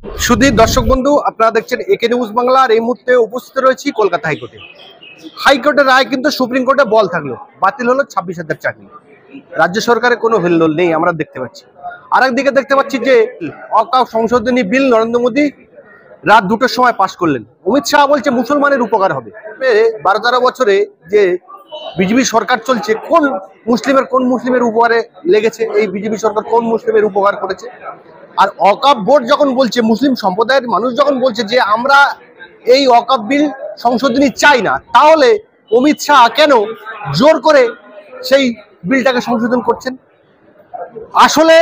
সুধীর দর্শক বন্ধু, আপনারা দেখছেন একে নিউজ বাংলা। আর এই মুহূর্তে উপস্থিত রয়েছি কলকাতা হাইকোর্টে। হাইকোর্টের রায় কিন্তু সুপ্রিম কোর্টে বল থাকলো, বাতিল হলো 26,000 চাকরি। রাজ্য সরকারের কোনো হেলদোল নেই আমরা দেখতে পাচ্ছি। আরেকদিকে দেখতে পাচ্ছি যে অকাপ সংশোধনী বিল নরেন্দ্র মোদী রাত 2টোর সময় পাশ করলেন। অমিত শাহ বলছে মুসলমানের উপকার হবে। 12-13 বছরে যে বিজেপি সরকার চলছে, কোন মুসলিমের উপকারে লেগেছে? এই বিজেপি সরকার কোন মুসলিমের উপকার করেছে? আর ওয়াকফ বোর্ড যখন বলছে, মুসলিম সম্প্রদায়ের মানুষ যখন বলছে যে আমরা এই ওয়াকফ বিল সংশোধনী চাই না, তাহলে অমিত শাহ কেন জোর করে সেই বিলটাকে সংশোধন করছেন? আসলে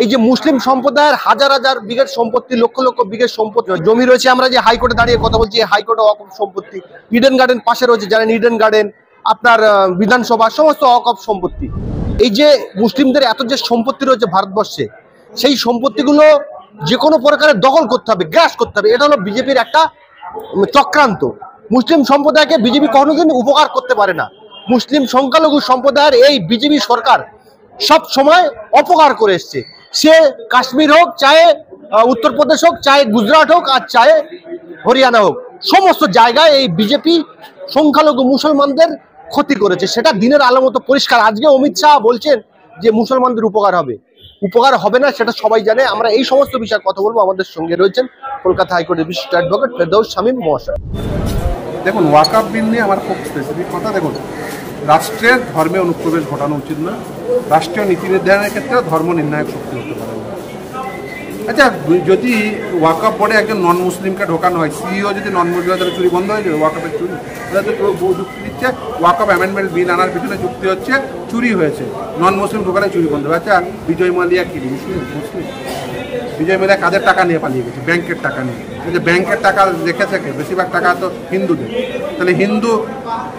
এই যে মুসলিম সম্প্রদায়ের হাজার হাজার বিঘের সম্পত্তি, লক্ষ লক্ষ বিঘের সম্পত্তি জমি রয়েছে, আমরা যে হাইকোর্টে দাঁড়িয়ে কথা বলছি, হাইকোর্টে ওয়াকফ সম্পত্তি, ইডেন গার্ডেন পাশে রয়েছে, জানেন ইডেন গার্ডেন, আপনার বিধানসভা, সমস্ত ওয়াকফ সম্পত্তি। এই যে মুসলিমদের এত যে সম্পত্তি রয়েছে ভারতবর্ষে, সেই সম্পত্তিগুলো যে কোনো প্রকারের দখল করতে হবে, গ্রাস করতে হবে। এটা হলো বিজেপির একটা চক্রান্ত। মুসলিম সম্প্রদায়কে বিজেপি কোনোদিন উপকার করতে পারে না। মুসলিম সংখ্যালঘু সম্প্রদায়ের এই বিজেপি সরকার সব সময় অপকার করে এসছে। সে কাশ্মীর হোক, চাहे উত্তরপ্রদেশ হোক, চাहे গুজরাট হোক, আর চাहे হরিয়ানা হোক, সমস্ত জায়গায় এই বিজেপি সংখ্যালঘু মুসলমানদের ক্ষতি করেছে। সেটা দিনের আলো মতো পরিষ্কার। আজকে অমিত শাহ বলছেন যে মুসলমানদের উপকার হবে, উপকার হবে না, সেটা সবাই জানে। আমরা এই সমস্ত বিষয়ে কথা বলবো। আমাদের সঙ্গে রয়েছেন কলকাতা হাইকোর্টের বিশিষ্ট অ্যাডভোকেট ফেরদৌস শামীম মহাশয়। দেখুন, ওয়াকফ বিল নিয়ে আমার খুব স্পেসিফিক কথা। দেখুন, রাষ্ট্রের ধর্মে অনুপ্রবেশ ঘটানো উচিত না। রাষ্ট্রীয় নীতি নির্ধারণের ক্ষেত্রে ধর্ম নির্ণায়ক শক্তি হতে পারে না। আচ্ছা, যদি ওয়াকফ বোর্ডে একজন নন মুসলিমকে ঢোকানো হয়, সিইও যদি নন মুসলিম, তাহলে চুরি বন্ধ হয়ে যাবে? ওয়াকফের চুরি, তাহলে তো যুক্তি দিচ্ছে ওয়াকফ অ্যামেন্ডমেন্ট বিল আনার পিছনে যুক্তি হচ্ছে চুরি হয়েছে, নন মুসলিম ঢোকালে চুরি বন্ধ হবে। আচ্ছা, বিজয় মালিয়া কি মুসলিম? বিজয় মালিয়া কাদের টাকা নিয়ে পালিয়ে গেছে? ব্যাংকের টাকা নিয়ে। যে ব্যাংকের টাকা রেখেছে, বেশিরভাগ টাকা তো হিন্দুদের। তাহলে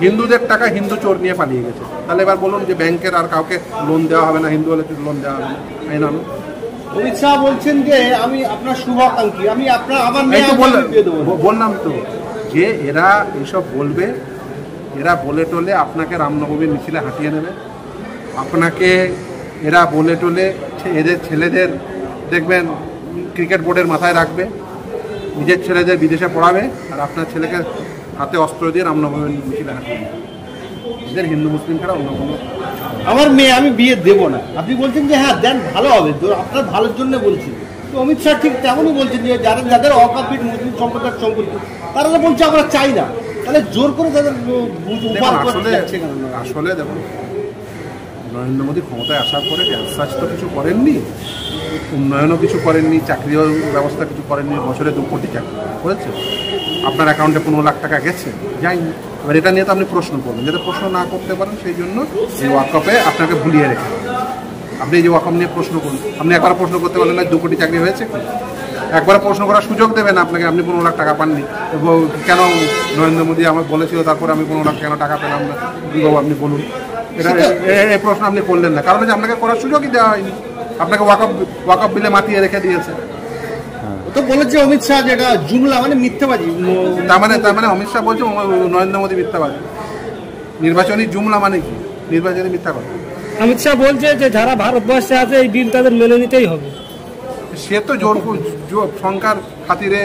হিন্দুদের টাকা হিন্দু চোর নিয়ে পালিয়ে গেছে। তাহলে এবার বলুন যে ব্যাংকের আর কাউকে লোন দেওয়া হবে না, হিন্দু হলে লোন দেওয়া হবে না, তাই না? অমিত শাহ বলছেন যে আমি আপনার শুভাকাঙ্ক্ষী, আমি আপনার আমার বললাম তো যে এরা এইসব বলবে, এরা বলে টোলে আপনাকে রামনবমীর মিছিলে হাঁটিয়ে নেবে, আপনাকে এরা বলে টোলে এদের ছেলেদের দেখবেন ক্রিকেট বোর্ডের মাথায় রাখবে, নিজের ছেলেদের বিদেশে পড়াবে, আর আপনার ছেলেকে হাতে অস্ত্র দিয়ে রামনবমীর মিছিলে হাঁটিয়ে নেবে। এদের হিন্দু মুসলিম ছাড়া অন্য কোনো। আমার মেয়ে আমি বিয়ে দেব না, আপনি বলছেন যে হ্যাঁ দেন, ভালো হবে, আপনার ভালোর জন্য বলছি। তো অমিত শাহ ঠিক তেমনই বলছেন যে যাদের ওয়াকফ বিল মুসলিম সম্প্রদায়ের সম্পত্তি, তারা তো বলছে আমরা চাই না, তাহলে জোর করে তাদের আসলে দেখুন, নরেন্দ্র মোদী ক্ষমতায় আসার পরে রিসার্চ তো কিছু করেননি, উন্নয়নও কিছু করেননি, চাকরি ব্যবস্থা কিছু করেননি। বছরে 2 কোটি চাকরি করেছে, আপনার অ্যাকাউন্টে 15 লাখ টাকা গেছে, যায়নি। এবার এটা নিয়ে তো আপনি প্রশ্ন করবেন, যাতে প্রশ্ন না করতে পারেন সেই জন্য এই ওয়াকফে আপনাকে ভুলিয়ে রেখে। আপনি এই যে ওয়াকফ নিয়ে প্রশ্ন করুন, আপনি একবার প্রশ্ন করতে পারলেন না 2 কোটি চাকরি হয়েছে কি? একবার প্রশ্ন করার সুযোগ দেবেন আপনাকে, আপনি 15 লাখ টাকা পাননি, কেন নরেন্দ্র মোদী আমাকে বলেছিল, তারপরে আমি 15 লাখ কেন টাকা পেলাম না? আপনি বলুন, এটা এই প্রশ্ন আপনি করলেন না, কারণ হচ্ছে আপনাকে করার সুযোগই দেওয়া হয়নি, আপনাকে ওয়াকফ বিলে মাতিয়ে রেখে দিয়েছে। তো বলেছে অমিত শাহ যেটা জুমলা, মানে মিথ্যাবাদী। তার মানে অমিত শাহ বলছে নরেন্দ্র মোদী মিথ্যাবাদী। নির্বাচনী জুমলা মানে কি? নির্বাচনী মিথ্যা কথা। অমিত শাহ বলছে যে যারা ভারতবর্ষে আছে এই বিল তাদের মেনে নিতেই হবে। সে তো জোর সংখ্যার খাতিরে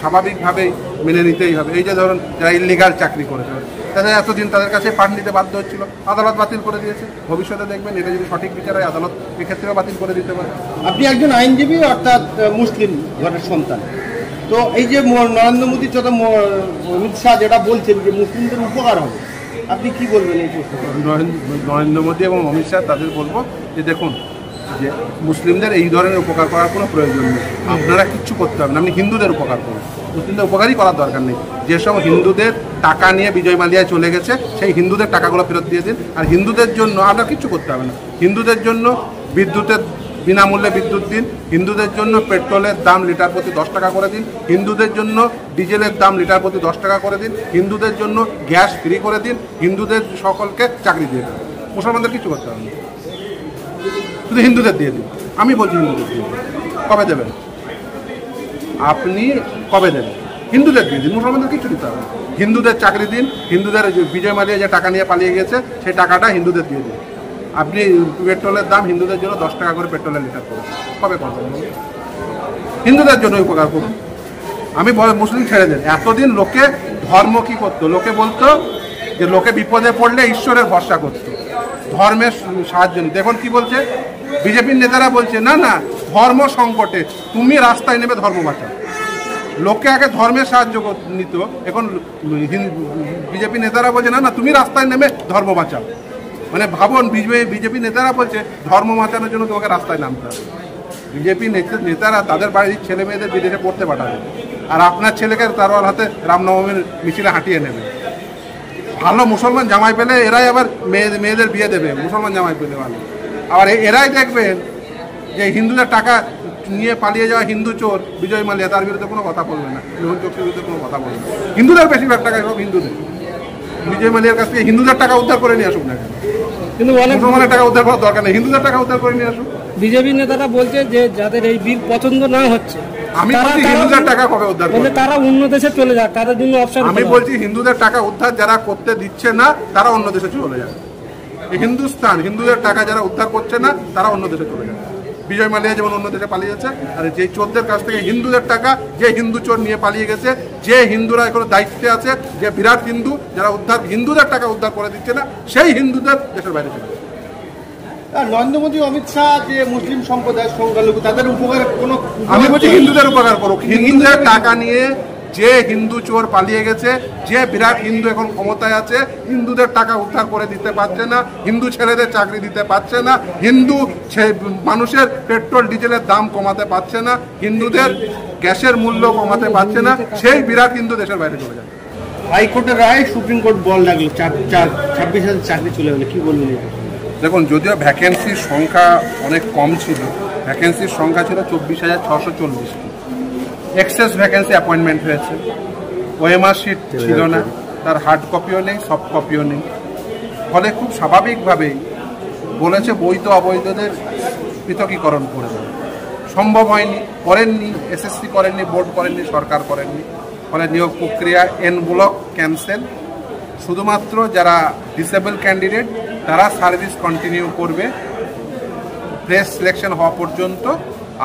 স্বাভাবিকভাবেই মেনে নিতেই হবে। এই যে ধরুন যারা ইলিগাল চাকরি করেছে, তাদের এতদিন তাদের কাছে পাঠ নিতে বাধ্য হচ্ছিল, আদালত বাতিল করে দিয়েছে। ভবিষ্যতে দেখবেন এটা যদি সঠিক বিচার হয়, আদালত এক্ষেত্রেও বাতিল করে দিতে পারে। আপনি একজন আইনজীবী, অর্থাৎ মুসলিম ঘরের সন্তান। তো এই যে নরেন্দ্র মোদী তথা অমিত শাহ যেটা বলছেন যে মুসলিমদের উপকার হবে, আপনি কি বলবেন এই প্রশ্ন? নরেন্দ্র মোদী এবং অমিত শাহ তাদের বলবো যে দেখুন, যে মুসলিমদের এই ধরনের উপকার করার কোনো প্রয়োজন নেই, আপনারা কিচ্ছু করতে হবে না, আপনি হিন্দুদের উপকার করুন। মুসলিমদের উপকারই করার দরকার নেই। যেসব হিন্দুদের টাকা নিয়ে বিজয় মালিয়ায় চলে গেছে, সেই হিন্দুদের টাকাগুলো ফেরত দিয়ে দিন। আর হিন্দুদের জন্য আপনার কিচ্ছু করতে হবে না। হিন্দুদের জন্য বিদ্যুতের বিনামূল্যে বিদ্যুৎ দিন, হিন্দুদের জন্য পেট্রোলের দাম লিটার প্রতি 10 টাকা করে দিন, হিন্দুদের জন্য ডিজেলের দাম লিটার প্রতি 10 টাকা করে দিন, হিন্দুদের জন্য গ্যাস ফ্রি করে দিন, হিন্দুদের সকলকে চাকরি দিয়ে দিন। মুসলমানদের কিছু করতে হবে না, শুধু হিন্দুদের দিয়ে দিন। আমি বলছি হিন্দুদের দিয়ে দিন। কবে দেবেন আপনি? কবে দেবেন? হিন্দুদের দিয়ে দিন, মুসলমানদের কিছু দিতে হবে। হিন্দুদের চাকরি দিন, হিন্দুদের বিজয় মালিয়া যে টাকা নিয়ে পালিয়ে গেছে সেই টাকাটা হিন্দুদের দিয়ে দিন। আপনি পেট্রোলের দাম হিন্দুদের জন্য 10 টাকা করে পেট্রোলের লিটার করুন। কবে করবেন? হিন্দুদের জন্য উপকার করুন। আমি মুসলিম ছেড়ে দেন। এতদিন লোকে ধর্ম কি করতো, লোকে বলতো যে লোকে বিপদে পড়লে ঈশ্বরের ভরসা করতো, ধর্মের সাহায্য নিত। এখন কি বলছে বিজেপির নেতারা, বলছে না না ধর্ম সংকটে তুমি রাস্তায় নেমে ধর্ম বাঁচাও। লোকে আগে ধর্মের সাহায্য নিত, এখন বিজেপি নেতারা বলছে না না তুমি রাস্তায় নেমে ধর্ম বাঁচাও। মানে ভাবুন, বিজেপি নেতারা বলছে ধর্ম বাঁচানোর জন্য তোমাকে রাস্তায় নামতে হবে। বিজেপি নেতারা তাদের বাড়ির ছেলে মেয়েদের বিদেশে পড়তে পাঠাবে, আর আপনার ছেলেকে তার হাতে রামনবমীর মিছিলে হাঁটিয়ে নেবে। ভালো মুসলমান জামাই পেলে এরাই আবার মেয়েদের বিয়ে দেবে, মুসলমান জামাই পেলে ভালো। আবার এরাই দেখবেন যে হিন্দুদের টাকা নিয়ে পালিয়ে যাওয়া হিন্দু চোর বিজয় মালিয়া, তার বিরুদ্ধে কোনো কথা বলবে না, মেহুল চোখের বিরুদ্ধে কোনো কথা বলবে না। হিন্দুদের বেশিরভাগ টাকা সব হিন্দুদের। বিজয় মালিয়ার কাছ থেকে হিন্দুদের টাকা উদ্ধার করে নিয়ে আসুক না কেন, কিন্তু অনেক মুসলমানের টাকা উদ্ধার করার দরকার নেই, হিন্দুদের টাকা উদ্ধার করে নিয়ে আসুক। বিজেপি নেতারা বলছে যে যাদের এই বিল পছন্দ না হচ্ছে, আমি বলছি হিন্দুদের টাকা কবে উদ্ধার করবে, তারা অন্য দেশে চলে যাক, তাদের জন্য অপশন। আমি বলছি হিন্দুদের টাকা উদ্ধার যারা করতে দিচ্ছে না তারা অন্য দেশে চলে যাবে। হিন্দুস্তান হিন্দুদের টাকা যারা উদ্ধার করছে না তারা অন্য দেশে চলে যাবে। বিজয় মালিয়া যেমন অন্য দেশে পালিয়ে যাচ্ছে, আর যে চোরদের কাছ থেকে হিন্দুদের টাকা যে হিন্দু চোর নিয়ে পালিয়ে গেছে, যে হিন্দুরা এখন দায়িত্বে আছে, যে বিরাট হিন্দু যারা হিন্দুদের টাকা উদ্ধার করে দিচ্ছে না, সেই হিন্দুদের দেশের বাইরে চলে যাচ্ছে। নরেন্দ্র মোদী, অমিত শাহ যে মুসলিম সম্প্রদায়ের সংখ্যালঘু, তাদের উপকার কোনো, আমি বলছি হিন্দুদের উপকার করুক। হিন্দুদের টাকা নিয়ে যে হিন্দু চোর পালিয়ে গেছে, যে বিরাট হিন্দু এখন ক্ষমতায় আছে, হিন্দুদের টাকা উদ্ধার করে দিতে পারছে না, হিন্দু ছেলেদের চাকরি দিতে পারছে না, হিন্দু মানুষের পেট্রোল ডিজেলের দাম কমাতে পারছে না, হিন্দুদের গ্যাসের মূল্য কমাতে পারছে না, সেই বিরাট হিন্দু দেশের বাইরে চলে যায়। হাইকোর্টের রায় সুপ্রিম কোর্ট বল লাগলো, 26,000 চাকরি চলে গেলো, কি বলবেন? দেখুন, যদিও ভ্যাকেন্সির সংখ্যা অনেক কম ছিল, ভ্যাকেন্সির সংখ্যা ছিল 24,640টি, এক্সেস ভ্যাকেন্সি অ্যাপয়েন্টমেন্ট হয়েছে, ওএমআর শিট ছিল না, তার হার্ড কপিও নেই, সফট কপিও নেই। ফলে খুব স্বাভাবিকভাবেই বলেছে বৈধ অবৈধদের পৃথকীকরণ করে দেবে। সম্ভব হয়নি, করেননি, এসএসসি করেননি, বোর্ড করেননি, সরকার করেননি। ফলে নিয়োগ প্রক্রিয়া এন ব্লক ক্যান্সেল। শুধুমাত্র যারা ডিসেবল ক্যান্ডিডেট তারা সার্ভিস কন্টিনিউ করবে প্রেস সিলেকশন হওয়া পর্যন্ত,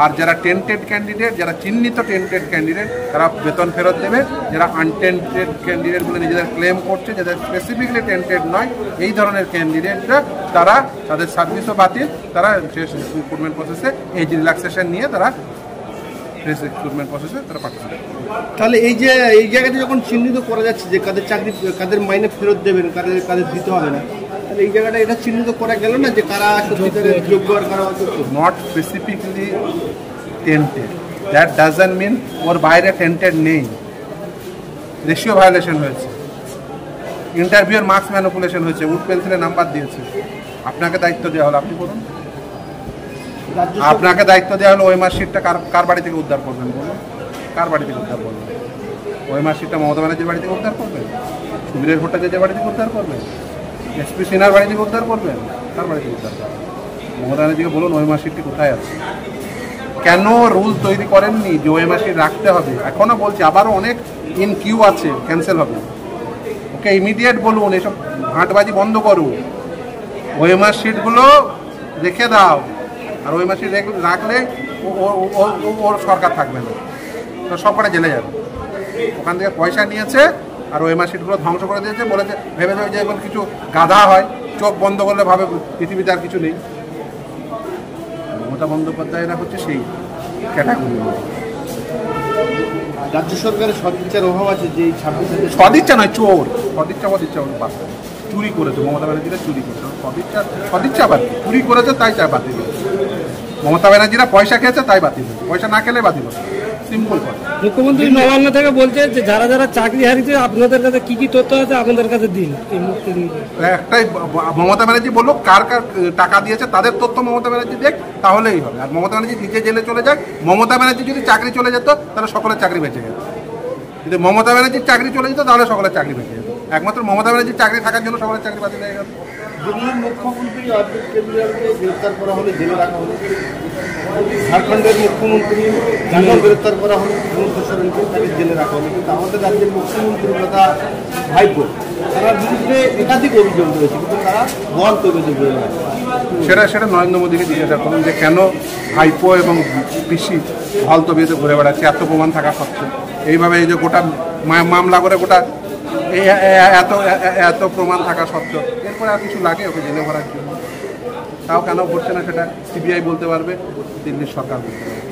আর যারা টেন্টেড ক্যান্ডিডেট, যারা চিহ্নিত টেন্টেড ক্যান্ডিডেট, তারা বেতন ফেরত দেবে। যারা আনটেন্টেড ক্যান্ডিডেট বলে নিজেদের ক্লেম করছে, যাদের স্পেসিফিকলি টেন্টেড নয়, এই ধরনের ক্যান্ডিডেটরা তারা তাদের সার্ভিসও বাতিল, তারা রিক্রুটমেন্ট প্রসেসে এজ রিল্যাক্সেশন নিয়ে তারা প্রেস রিক্রুটমেন্ট প্রসেসে তারা পার্টিসিপেট করবে। তাহলে এই জায়গাতে যখন চিহ্নিত করা যাচ্ছে যে কাদের চাকরি, কাদের মাইনে ফেরত দেবেন, কাদের দিতে হবে না, তাহলে এই জায়গাটা এটা চিহ্নিত করা গেল না যে কারা সত্যিকারের যোগ্য আর কারা অযোগ্য? Not specifically tainted, that doesn't mean ওর বাইরে টেন্টেড নেই। রেশিও ভায়োলেশন হয়েছে, ইন্টারভিউর মার্কস ম্যানিপুলেশন হয়েছে, উড পেন্সিলের নাম্বার দিয়েছে। আপনাকে দায়িত্ব দেওয়া হলো, আপনি বলুন, আপনাকে দায়িত্ব দেওয়া হলো ওএমআর শিটটা কার বাড়ি থেকে উদ্ধার করবেন বলুন? কার বাড়ি থেকে উদ্ধার করবেন? ওএমআর শিটটা মমতা ব্যানার্জির বাড়ি থেকে উদ্ধার করবেন? সুবীরের ভট্টাচার্যের বাড়ি থেকে উদ্ধার করবেন? এসপি সিনহার বাড়ি থেকে উদ্ধার করবেন? কার বাড়ি থেকে উদ্ধার করবেন? মমতা ব্যানার্জিকে বলুন ওএমআর শিটটি কোথায় আছে। কেন রুল তৈরি করেননি যে ওএমআর শিট রাখতে হবে? এখনও বলছি, আবারও অনেক ইন কিউ আছে, ক্যান্সেল হবে। ওকে ইমিডিয়েট বলুন, এসব হাটবাজি বন্ধ করুন, ওএমআর শিটগুলো রেখে দাও। আর ওএমআর শিট রাখলে ওর সরকার থাকবে না, তো সব কটা জেলে যাবে। ওখান থেকে পয়সা নিয়েছে আর ওএমআর শিটগুলো ধ্বংস করে দিয়েছে, বলেছে ভেবেছে যে এখন কিছু গাধা হয়, চোখ বন্ধ করলে ভাবে পৃথিবীতে আর কিছু নেই। মমতা বন্দ্যোপাধ্যায়রা হচ্ছে সেই ক্যাটাগরি। রাজ্য সরকারের সদিচ্ছার অভাব আছে যে 26,000 সদিচ্ছা নয়, চোর। সদিচ্ছা বাতিল, চুরি করেছে মমতা ব্যানার্জিরা, চুরি করেছে। সদিচ্ছা আবার চুরি করেছে তাই বাতিল। মমতা ব্যানার্জিরা পয়সা খেয়েছে তাই বাতিল, পয়সা না খেলে বাতিল। সিম্পল কথা। মুখ্যমন্ত্রী নবান্ন থেকে বলছে যে যারা যারা চাকরি হারিয়েছে আপনাদের কাছে কি কি তথ্য আছে আপনাদের কাছে দিন। একটাই, মমতা ব্যানার্জি বললো কার কার টাকা দিয়েছে তাদের তথ্য মমতা ব্যানার্জি দেখ, তাহলেই হবে। আর মমতা ব্যানার্জি নিজে জেলে চলে যাক। মমতা ব্যানার্জি যদি চাকরি চলে যেত তাহলে সকলের চাকরি বেঁচে যেত। যদি মমতা ব্যানার্জির চাকরি চলে যেত তাহলে সকলের চাকরি বেঁচে যেত। একমাত্র মমতা ব্যানার্জির চাকরি থাকার জন্য সকলের চাকরি বাতিল হয়ে গেল। দিল্লির মুখ্যমন্ত্রী অরবিন্দ কেজরিওয়ালকে গ্রেপ্তার করা হলো, জেলে রাখা হলো। ঝাড়খণ্ডের মুখ্যমন্ত্রী যাকেও গ্রেপ্তার করা হলো, হেমন্ত সোরেনকে, তাকে জেলে রাখা হলো। কিন্তু আমাদের রাজ্যের মুখ্যমন্ত্রী তথা ভাইপো, তার বিরুদ্ধে একাধিক অভিযোগ রয়েছে, কিন্তু তারা বন্ধ অভিযোগ রয়েছে। সেটা নরেন্দ্র মোদীকে জিজ্ঞাসা করুন যে কেন ভাইপো এবং পিসি হল তবিয়েতে ঘুরে বেড়াচ্ছে এত প্রমাণ থাকা সত্ত্বেও। এইভাবে এই যে গোটা মামলা করে গোটা এত প্রমাণ থাকা সত্ত্বেও এরপরে আর কিছু লাগে ওকে জেলে ভরার জন্য, তাও কেন করছে না সেটা সিবিআই বলতে পারবে, দিল্লির সরকার বলতে পারবে।